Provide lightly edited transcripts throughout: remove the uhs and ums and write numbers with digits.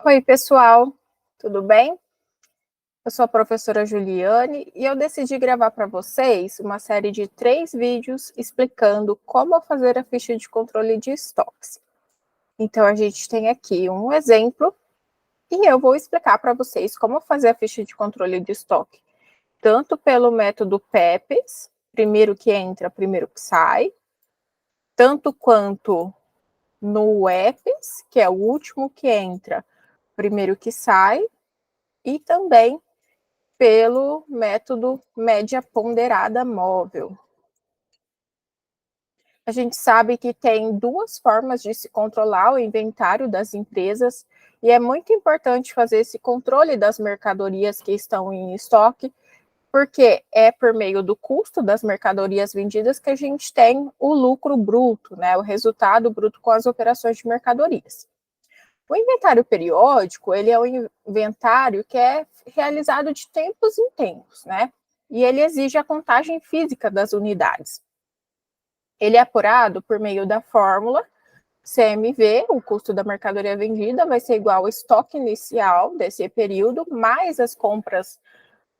Oi, pessoal, tudo bem? Eu sou a professora Juliane e eu decidi gravar para vocês uma série de 3 vídeos explicando como fazer a ficha de controle de estoques. Então, a gente tem aqui um exemplo e eu vou explicar para vocês como fazer a ficha de controle de estoque, tanto pelo método PEPs, primeiro que entra, primeiro que sai, tanto quanto no EPS, que é o último que entra, primeiro que sai, e também pelo método média ponderada móvel. A gente sabe que tem 2 formas de se controlar o inventário das empresas e é muito importante fazer esse controle das mercadorias que estão em estoque, porque é por meio do custo das mercadorias vendidas que a gente tem o lucro bruto, né, o resultado bruto com as operações de mercadorias. O inventário periódico, ele é um inventário que é realizado de tempos em tempos, né? E ele exige a contagem física das unidades. Ele é apurado por meio da fórmula CMV, o custo da mercadoria vendida vai ser igual ao estoque inicial desse período, mais as compras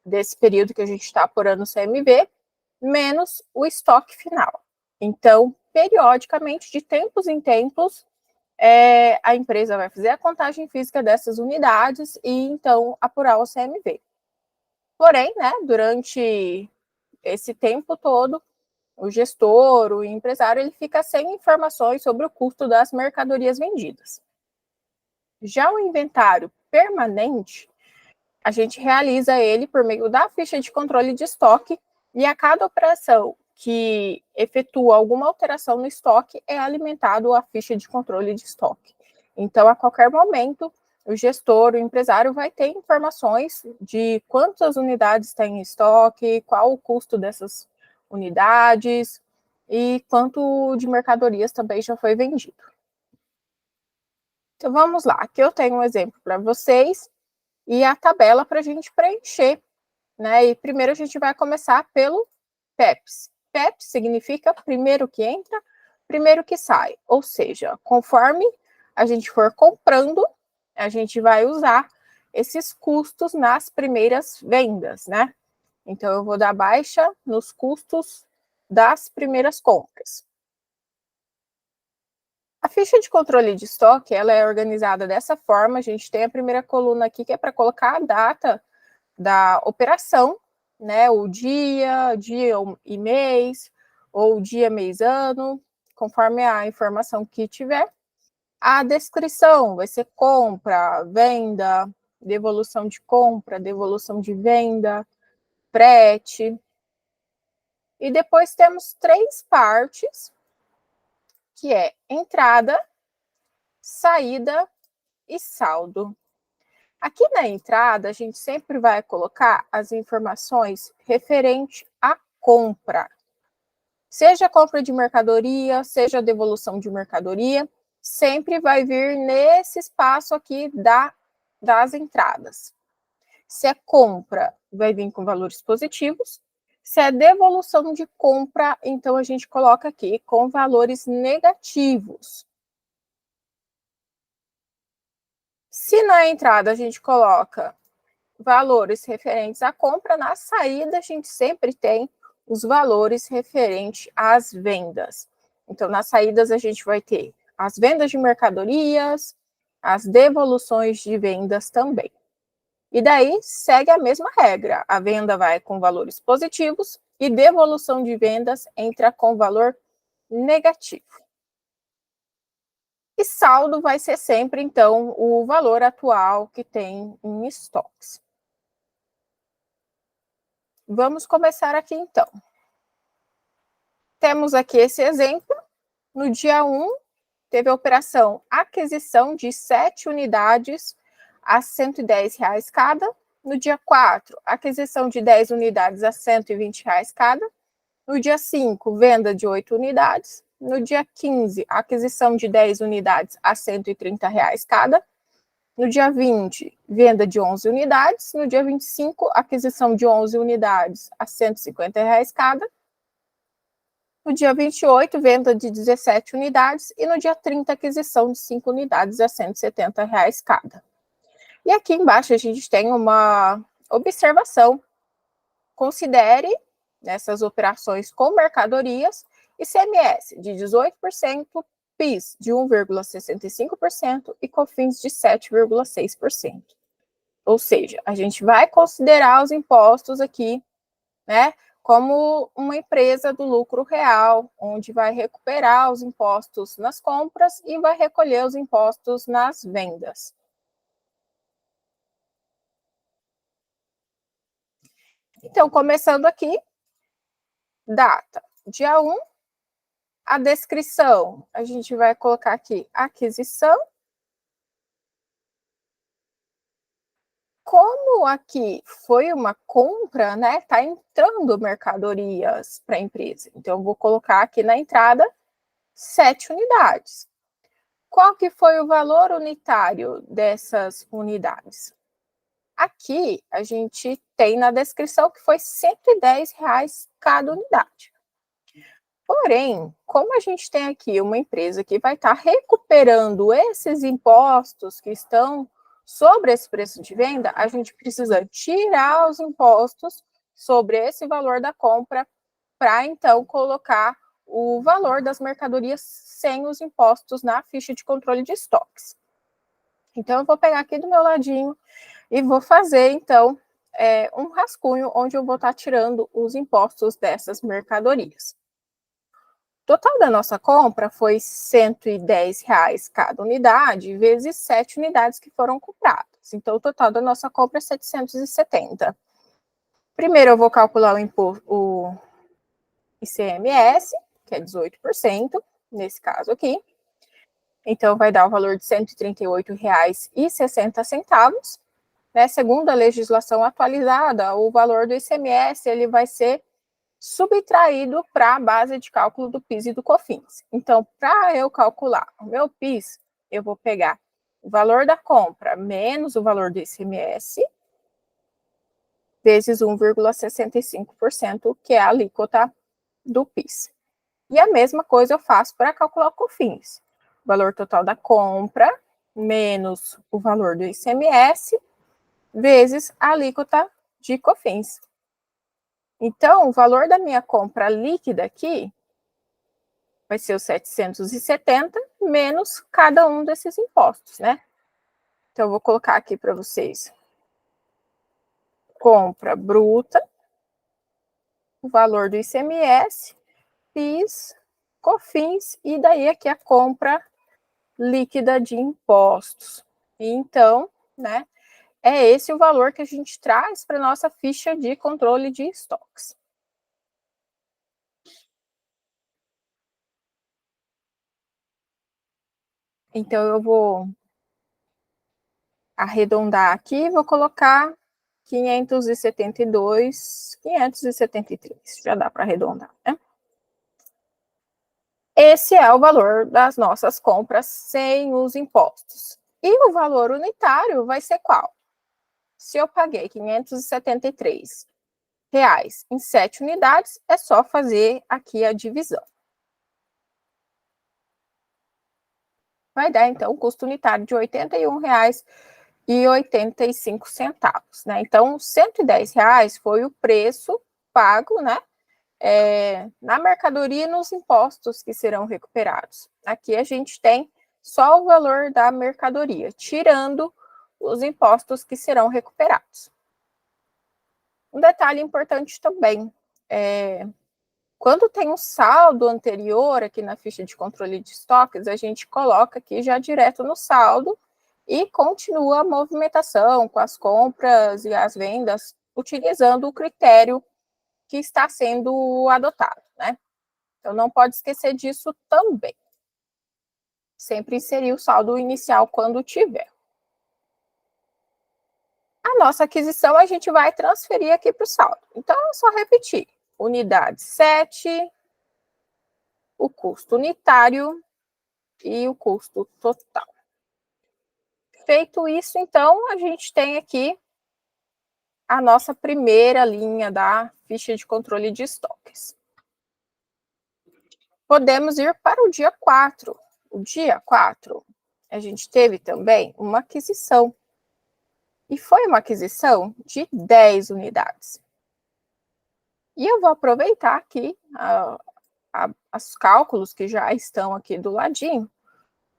desse período que a gente está apurando o CMV, menos o estoque final. Então, periodicamente, de tempos em tempos, a empresa vai fazer a contagem física dessas unidades e, então, apurar o CMV. Porém, né, durante esse tempo todo, o gestor, o empresário, ele fica sem informações sobre o custo das mercadorias vendidas. Já o inventário permanente, a gente realiza ele por meio da ficha de controle de estoque e a cada operação que efetua alguma alteração no estoque é alimentado a ficha de controle de estoque. Então, a qualquer momento, o gestor, o empresário vai ter informações de quantas unidades tem em estoque, qual o custo dessas unidades e quanto de mercadorias também já foi vendido. Então, vamos lá. Aqui eu tenho um exemplo para vocês e a tabela para a gente preencher, né? E primeiro a gente vai começar pelo PEPs. PEPs significa primeiro que entra, primeiro que sai. Ou seja, conforme a gente for comprando, a gente vai usar esses custos nas primeiras vendas, né? Então, eu vou dar baixa nos custos das primeiras compras. A ficha de controle de estoque, ela é organizada dessa forma. A gente tem a primeira coluna aqui, que é para colocar a data da operação, né? O dia e mês, ou dia, mês, ano, conforme a informação que tiver. A descrição vai ser compra, venda, devolução de compra, devolução de venda, frete. E depois temos 3 partes, que é entrada, saída e saldo. Aqui na entrada, a gente sempre vai colocar as informações referente à compra. Seja compra de mercadoria, seja devolução de mercadoria, sempre vai vir nesse espaço aqui das entradas. Se é compra, vai vir com valores positivos. Se é devolução de compra, então a gente coloca aqui com valores negativos. Se na entrada a gente coloca valores referentes à compra, na saída a gente sempre tem os valores referentes às vendas. Então, nas saídas a gente vai ter as vendas de mercadorias, as devoluções de vendas também. E daí segue a mesma regra, a venda vai com valores positivos e devolução de vendas entra com valor negativo. E saldo vai ser sempre, então, o valor atual que tem em estoques. Vamos começar aqui, então. Temos aqui esse exemplo. No dia 1, teve a operação aquisição de 7 unidades a R$ 110 cada. No dia 4, aquisição de 10 unidades a R$ 120 cada. No dia 5, venda de 8 unidades. No dia 15, aquisição de 10 unidades a R$ 130 cada. No dia 20, venda de 11 unidades. No dia 25, aquisição de 11 unidades a R$ 150 cada. No dia 28, venda de 17 unidades. E no dia 30, aquisição de 5 unidades a R$ 170 cada. E aqui embaixo a gente tem uma observação. Considere, nessas operações com mercadorias, ICMS de 18%, PIS de 1,65% e COFINS de 7,6%. Ou seja, a gente vai considerar os impostos aqui, né, como uma empresa do lucro real, onde vai recuperar os impostos nas compras e vai recolher os impostos nas vendas. Então, começando aqui, data, dia 1, a descrição, a gente vai colocar aqui aquisição. Como aqui foi uma compra, né, tá entrando mercadorias para a empresa. Então, eu vou colocar aqui na entrada 7 unidades. Qual que foi o valor unitário dessas unidades? Aqui, a gente tem na descrição que foi R$ 110 cada unidade. Porém, como a gente tem aqui uma empresa que vai estar recuperando esses impostos que estão sobre esse preço de venda, a gente precisa tirar os impostos sobre esse valor da compra para então colocar o valor das mercadorias sem os impostos na ficha de controle de estoques. Então, eu vou pegar aqui do meu ladinho e vou fazer, então, um rascunho onde eu vou estar tirando os impostos dessas mercadorias. O total da nossa compra foi R$ 110 cada unidade, vezes 7 unidades que foram compradas. Então, o total da nossa compra é 770. Primeiro, eu vou calcular o ICMS, que é 18%, nesse caso aqui. Então, vai dar o valor de R$ 138,60. Né? Segundo a legislação atualizada, o valor do ICMS ele vai ser subtraído para a base de cálculo do PIS e do COFINS. Então, para eu calcular o meu PIS, eu vou pegar o valor da compra menos o valor do ICMS, vezes 1,65%, que é a alíquota do PIS. E a mesma coisa eu faço para calcular o COFINS. O valor total da compra menos o valor do ICMS, vezes a alíquota de COFINS. Então, o valor da minha compra líquida aqui vai ser os 770 menos cada um desses impostos, né? Então, eu vou colocar aqui para vocês. Compra bruta, o valor do ICMS, PIS, COFINS, e daí aqui a compra líquida de impostos. Então, né, é esse o valor que a gente traz para a nossa ficha de controle de estoques. Então, eu vou arredondar aqui, vou colocar 572, 573, já dá para arredondar, né? Esse é o valor das nossas compras sem os impostos. E o valor unitário vai ser qual? Se eu paguei R$ 573 em 7 unidades, é só fazer aqui a divisão. Vai dar, então, um custo unitário de R$ 81,85, né? Então, R$ 110 foi o preço pago, né? Na mercadoria e nos impostos que serão recuperados. Aqui a gente tem só o valor da mercadoria, tirando os impostos que serão recuperados. Um detalhe importante também, quando tem um saldo anterior aqui na ficha de controle de estoques, a gente coloca aqui já direto no saldo e continua a movimentação com as compras e as vendas, utilizando o critério que está sendo adotado, né? Então, não pode esquecer disso também. Sempre inserir o saldo inicial quando tiver. A nossa aquisição, a gente vai transferir aqui para o saldo. Então, é só repetir. Unidade 7, o custo unitário e o custo total. Feito isso, então, a gente tem aqui a nossa primeira linha da ficha de controle de estoques. Podemos ir para o dia 4. O dia 4, a gente teve também uma aquisição. E foi uma aquisição de 10 unidades. E eu vou aproveitar aqui os cálculos que já estão aqui do ladinho,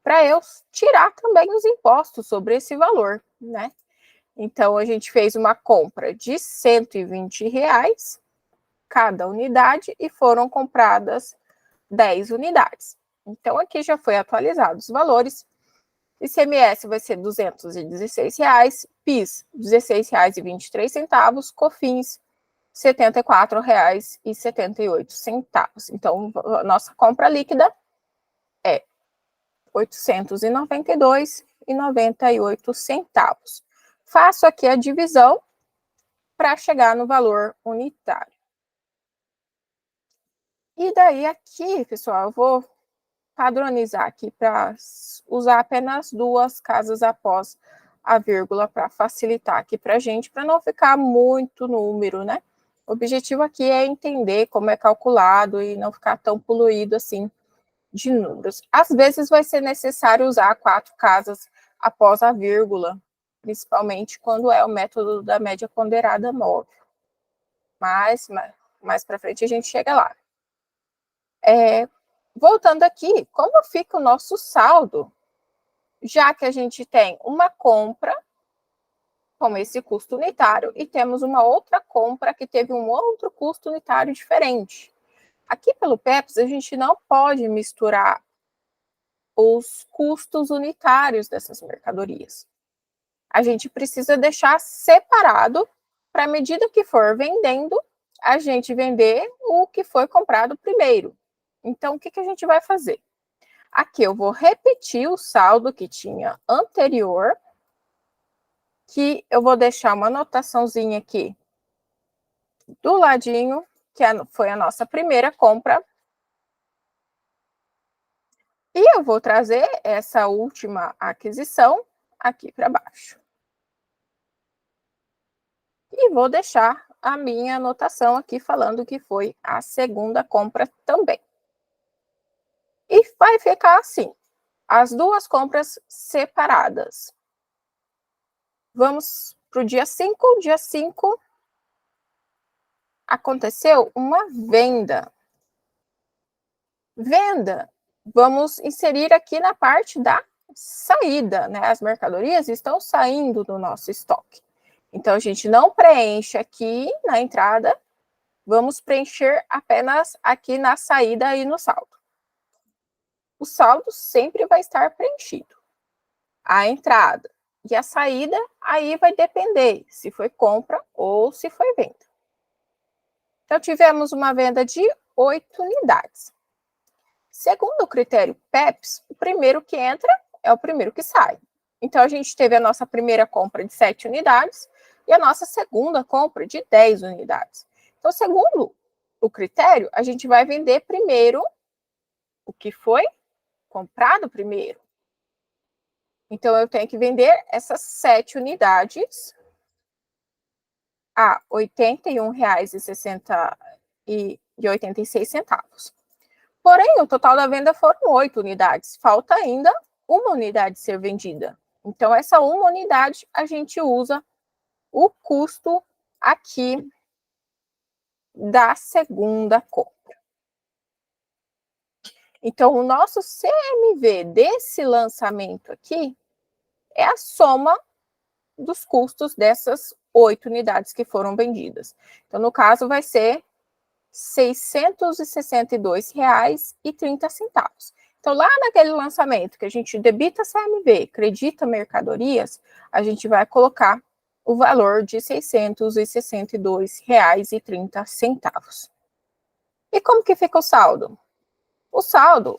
para eu tirar também os impostos sobre esse valor, né? Então, a gente fez uma compra de R$ 120 cada unidade e foram compradas 10 unidades. Então, aqui já foi atualizados os valores. ICMS vai ser R$ 216, PIS R$ 16,23, COFINS R$ 74,78. Então, a nossa compra líquida é R$ 892,98. Faço aqui a divisão para chegar no valor unitário. E daí aqui, pessoal, eu vou padronizar aqui para usar apenas 2 casas após a vírgula para facilitar aqui para a gente, para não ficar muito número, né? O objetivo aqui é entender como é calculado e não ficar tão poluído assim de números. Às vezes vai ser necessário usar 4 casas após a vírgula, principalmente quando é o método da média ponderada móvel. Mas mais para frente a gente chega lá. Voltando aqui, como fica o nosso saldo? Já que a gente tem uma compra com esse custo unitário e temos uma outra compra que teve um outro custo unitário diferente. Aqui pelo PEPS, a gente não pode misturar os custos unitários dessas mercadorias. A gente precisa deixar separado para, à medida que for vendendo, a gente vender o que foi comprado primeiro. Então, o que a gente vai fazer? Aqui eu vou repetir o saldo que tinha anterior, que eu vou deixar uma anotaçãozinha aqui do ladinho, que foi a nossa primeira compra. E eu vou trazer essa última aquisição aqui para baixo. E vou deixar a minha anotação aqui falando que foi a segunda compra também. E vai ficar assim, as 2 compras separadas. Vamos para o dia 5. Dia 5, aconteceu uma venda. Venda, vamos inserir aqui na parte da saída, né? As mercadorias estão saindo do nosso estoque. Então, a gente não preenche aqui na entrada, vamos preencher apenas aqui na saída e no saldo. O saldo sempre vai estar preenchido. A entrada e a saída, aí vai depender se foi compra ou se foi venda. Então, tivemos uma venda de 8 unidades. Segundo o critério PEPS, o primeiro que entra é o primeiro que sai. Então, a gente teve a nossa primeira compra de 7 unidades e a nossa segunda compra de 10 unidades. Então, segundo o critério, a gente vai vender primeiro o que foi comprado primeiro. Então, eu tenho que vender essas 7 unidades a R$ 81,86. Porém, o total da venda foram 8 unidades. Falta ainda uma unidade ser vendida. Então, essa uma unidade, a gente usa o custo aqui da segunda compra. Então, o nosso CMV desse lançamento aqui é a soma dos custos dessas 8 unidades que foram vendidas. Então, no caso, vai ser R$ 662,30. Então, lá naquele lançamento que a gente debita CMV, acredita mercadorias, a gente vai colocar o valor de R$ 662,30. E como que fica o saldo? O saldo,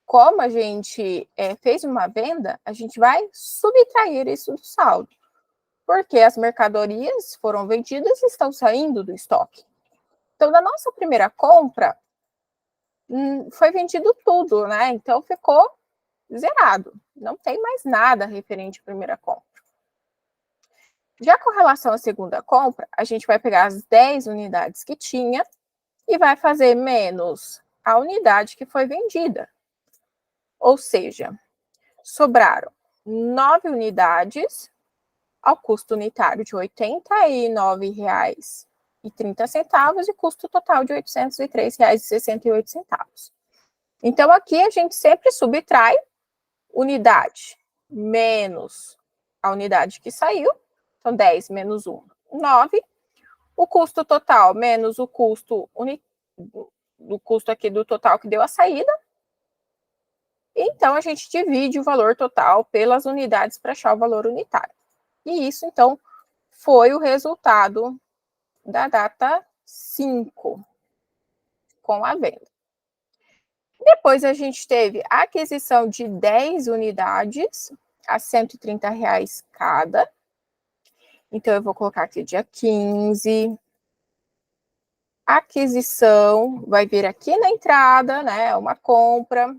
como a gente fez uma venda, a gente vai subtrair isso do saldo, porque as mercadorias foram vendidas e estão saindo do estoque. Então, na nossa primeira compra, foi vendido tudo, né? Então, ficou zerado. Não tem mais nada referente à primeira compra. Já com relação à segunda compra, a gente vai pegar as 10 unidades que tinha e vai fazer menos a unidade que foi vendida. Ou seja, sobraram 9 unidades ao custo unitário de R$ 89,30 e custo total de R$ 803,68. Então, aqui a gente sempre subtrai unidade menos a unidade que saiu, então 10 menos 1, 9. O custo total menos o custo do custo aqui do total que deu a saída. Então, a gente divide o valor total pelas unidades para achar o valor unitário. E isso, então, foi o resultado da data 5, com a venda. Depois, a gente teve a aquisição de 10 unidades a R$ 130 cada. Então, eu vou colocar aqui dia 15. Aquisição vai vir aqui na entrada, né? Uma compra.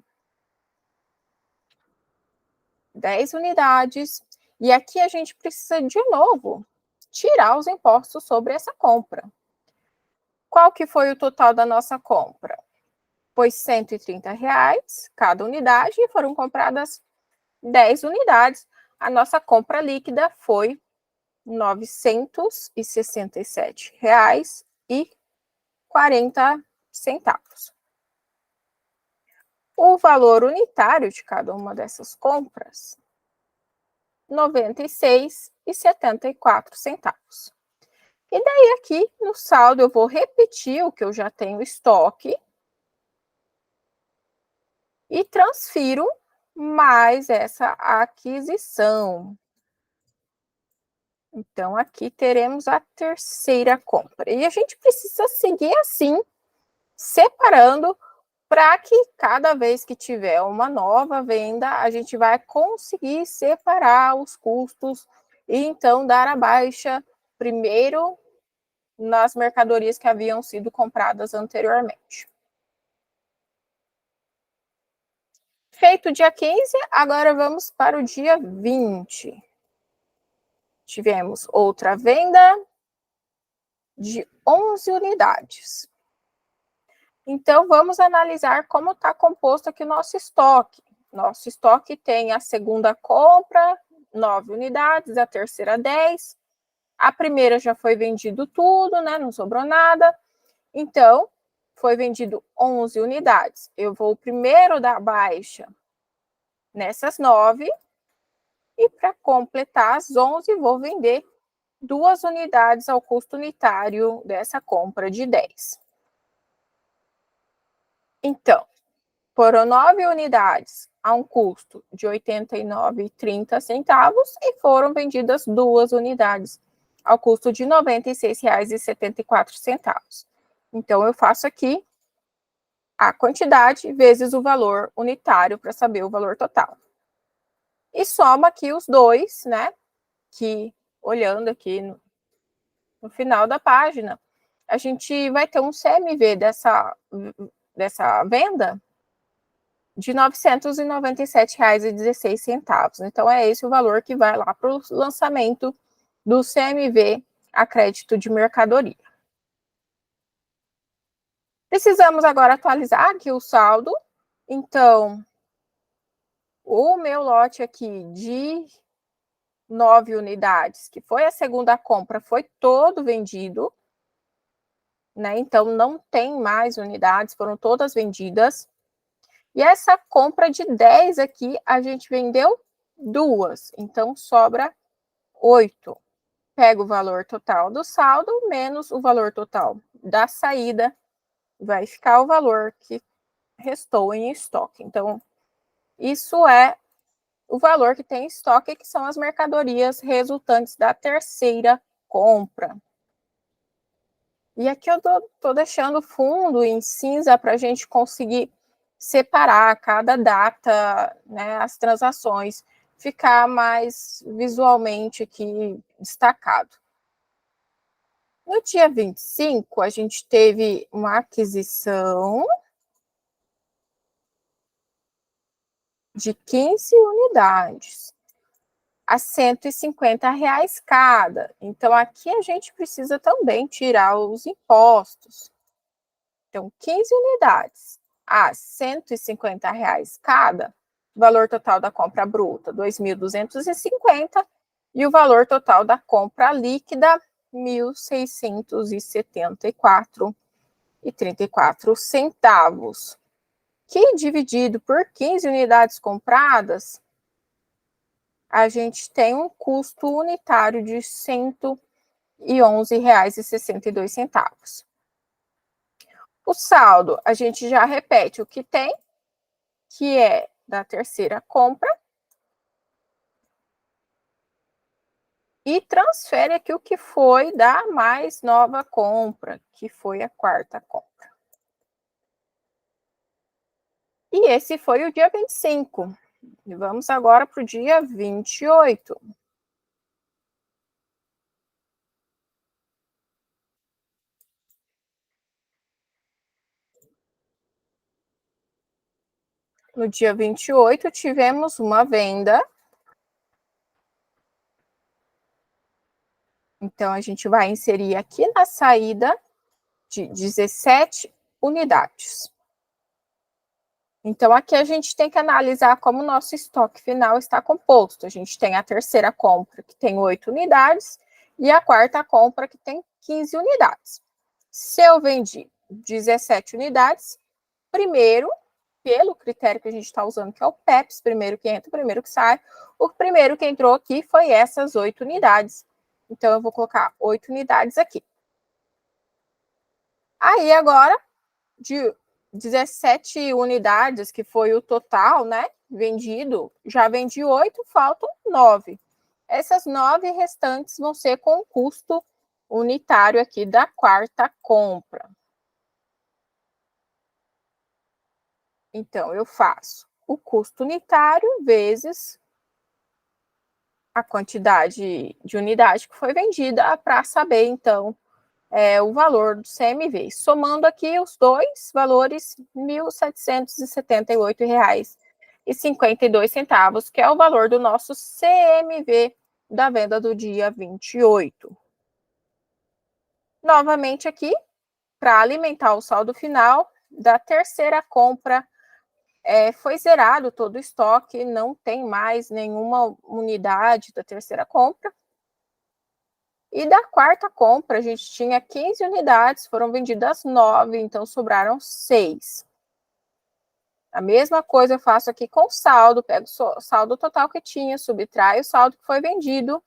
10 unidades. E aqui a gente precisa, de novo, tirar os impostos sobre essa compra. Qual que foi o total da nossa compra? Foi R$ 130 cada unidade e foram compradas 10 unidades. A nossa compra líquida foi R$ 967,40. O valor unitário de cada uma dessas compras, R$ 96,74. E daí aqui no saldo eu vou repetir o que eu já tenho estoque e transfiro mais essa aquisição. Então, aqui teremos a terceira compra. E a gente precisa seguir assim, separando, para que cada vez que tiver uma nova venda, a gente vai conseguir separar os custos e então dar a baixa primeiro nas mercadorias que haviam sido compradas anteriormente. Feito o dia 15, agora vamos para o dia 20. Tivemos outra venda de 11 unidades. Então, vamos analisar como está composto aqui o nosso estoque. Nosso estoque tem a segunda compra, 9 unidades, a terceira 10. A primeira já foi vendido tudo, né? Não sobrou nada. Então, foi vendido 11 unidades. Eu vou primeiro dar baixa nessas 9. E para completar as 11, vou vender 2 unidades ao custo unitário dessa compra de 10. Então, foram 9 unidades a um custo de R$ 89,30 e foram vendidas 2 unidades ao custo de R$ 96,74. Então, eu faço aqui a quantidade vezes o valor unitário para saber o valor total. E soma aqui os dois, né? Que, olhando aqui no final da página, a gente vai ter um CMV dessa venda de R$ 997,16. Então, é esse o valor que vai lá para o lançamento do CMV a crédito de mercadoria. Precisamos agora atualizar aqui o saldo. Então, o meu lote aqui de 9 unidades, que foi a segunda compra, foi todo vendido, né? Então, não tem mais unidades, foram todas vendidas. E essa compra de 10 aqui, a gente vendeu 2, então sobra 8. Pega o valor total do saldo, menos o valor total da saída, vai ficar o valor que restou em estoque. Então, isso é o valor que tem em estoque, que são as mercadorias resultantes da terceira compra. E aqui eu estou deixando fundo em cinza para a gente conseguir separar cada data, né, as transações, ficar mais visualmente aqui destacado. No dia 25, a gente teve uma aquisição de 15 unidades a R$ 150 cada. Então, aqui a gente precisa também tirar os impostos. Então, 15 unidades a R$ 150 cada, valor total da compra bruta, R$ 2.250, E o valor total da compra líquida, R$ 1.674,34, que dividido por 15 unidades compradas, a gente tem um custo unitário de R$ 111,62. O saldo, a gente já repete o que tem, que é da terceira compra, e transfere aqui o que foi da mais nova compra, que foi a quarta compra. E esse foi o dia 25. E vamos agora para o dia 28. No dia 28, tivemos uma venda. Então, a gente vai inserir aqui na saída de 17 unidades. Então, aqui a gente tem que analisar como o nosso estoque final está composto. A gente tem a terceira compra, que tem 8 unidades, e a quarta compra, que tem 15 unidades. Se eu vendi 17 unidades, primeiro, pelo critério que a gente está usando, que é o PEPS, primeiro que entra, primeiro que sai, o primeiro que entrou aqui foi essas 8 unidades. Então, eu vou colocar 8 unidades aqui. Aí, agora, de 17 unidades, que foi o total, né, vendido, já vendi 8, faltam 9. Essas 9 restantes vão ser com o custo unitário aqui da quarta compra. Então, eu faço o custo unitário vezes a quantidade de unidade que foi vendida para saber, então, o valor do CMV. Somando aqui os dois valores, R$ 1.778,52, que é o valor do nosso CMV da venda do dia 28. Novamente aqui, para alimentar o saldo final da terceira compra, foi zerado todo o estoque, não tem mais nenhuma unidade da terceira compra. E da quarta compra, a gente tinha 15 unidades, foram vendidas 9, então sobraram 6. A mesma coisa eu faço aqui com o saldo, pego o saldo total que tinha, subtraio o saldo que foi vendido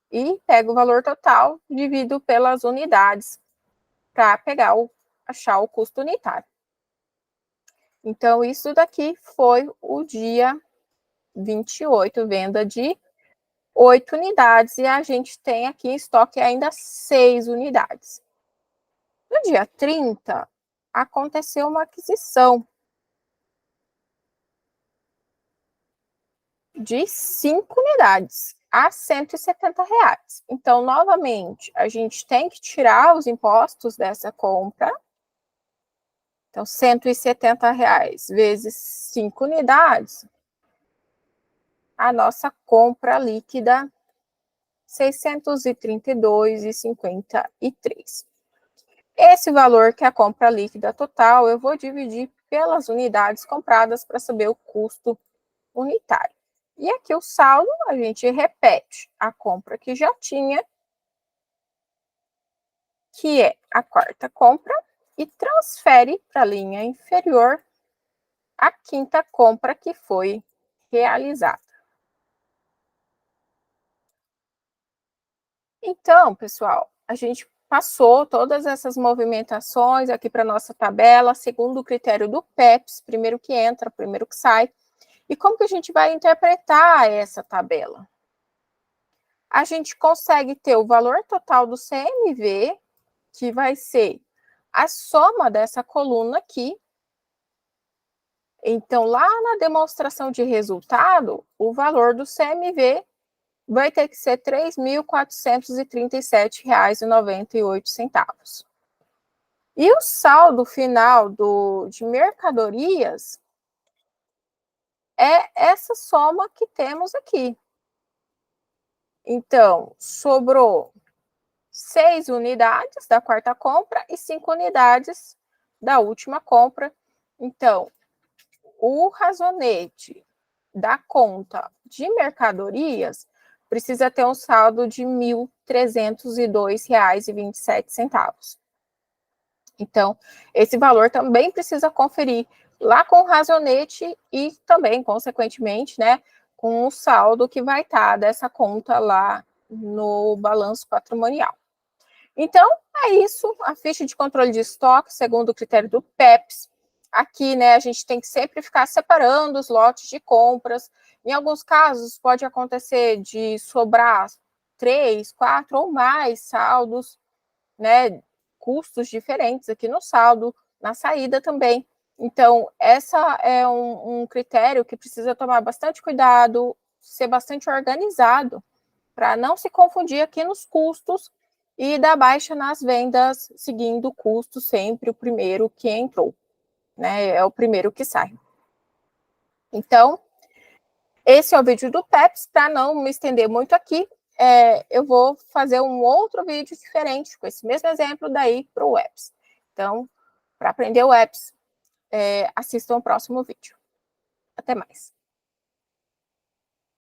e pego o valor total, divido pelas unidades para achar o custo unitário. Então, isso daqui foi o dia 28, venda de 8 unidades, e a gente tem aqui em estoque ainda 6 unidades. No dia 30, aconteceu uma aquisição de 5 unidades a R$ 170. Então, novamente, a gente tem que tirar os impostos dessa compra. Então, R$ 170 vezes 5 unidades, a nossa compra líquida, R$ 632,53. Esse valor, que é a compra líquida total, eu vou dividir pelas unidades compradas para saber o custo unitário. E aqui o saldo, a gente repete a compra que já tinha, que é a quarta compra, e transfere para a linha inferior a quinta compra que foi realizada. Então, pessoal, a gente passou todas essas movimentações aqui para a nossa tabela, segundo o critério do PEPS, primeiro que entra, primeiro que sai. E como que a gente vai interpretar essa tabela? A gente consegue ter o valor total do CMV, que vai ser a soma dessa coluna aqui. Então, lá na demonstração de resultado, o valor do CMV vai ter que ser R$ 3.437,98. E o saldo final de mercadorias é essa soma que temos aqui. Então, sobrou 6 unidades da quarta compra e 5 unidades da última compra. Então, o razonete da conta de mercadorias, precisa ter um saldo de R$ 1.302,27. Então, esse valor também precisa conferir lá com o razonete e também, consequentemente, né, com o saldo que vai estar dessa conta lá no balanço patrimonial. Então, é isso, a ficha de controle de estoque, segundo o critério do PEPS. Aqui, né, a gente tem que sempre ficar separando os lotes de compras. Em alguns casos, pode acontecer de sobrar 3, 4 ou mais saldos, né, custos diferentes aqui no saldo, na saída também. Então, essa é um critério que precisa tomar bastante cuidado, ser bastante organizado, para não se confundir aqui nos custos e dar baixa nas vendas, seguindo o custo sempre o primeiro que entrou, né? É o primeiro que sai. Então, esse é o vídeo do PEPS. Para não me estender muito aqui, eu vou fazer um outro vídeo diferente, com esse mesmo exemplo daí para o EPS. Então, para aprender o EPS, assistam o próximo vídeo. Até mais.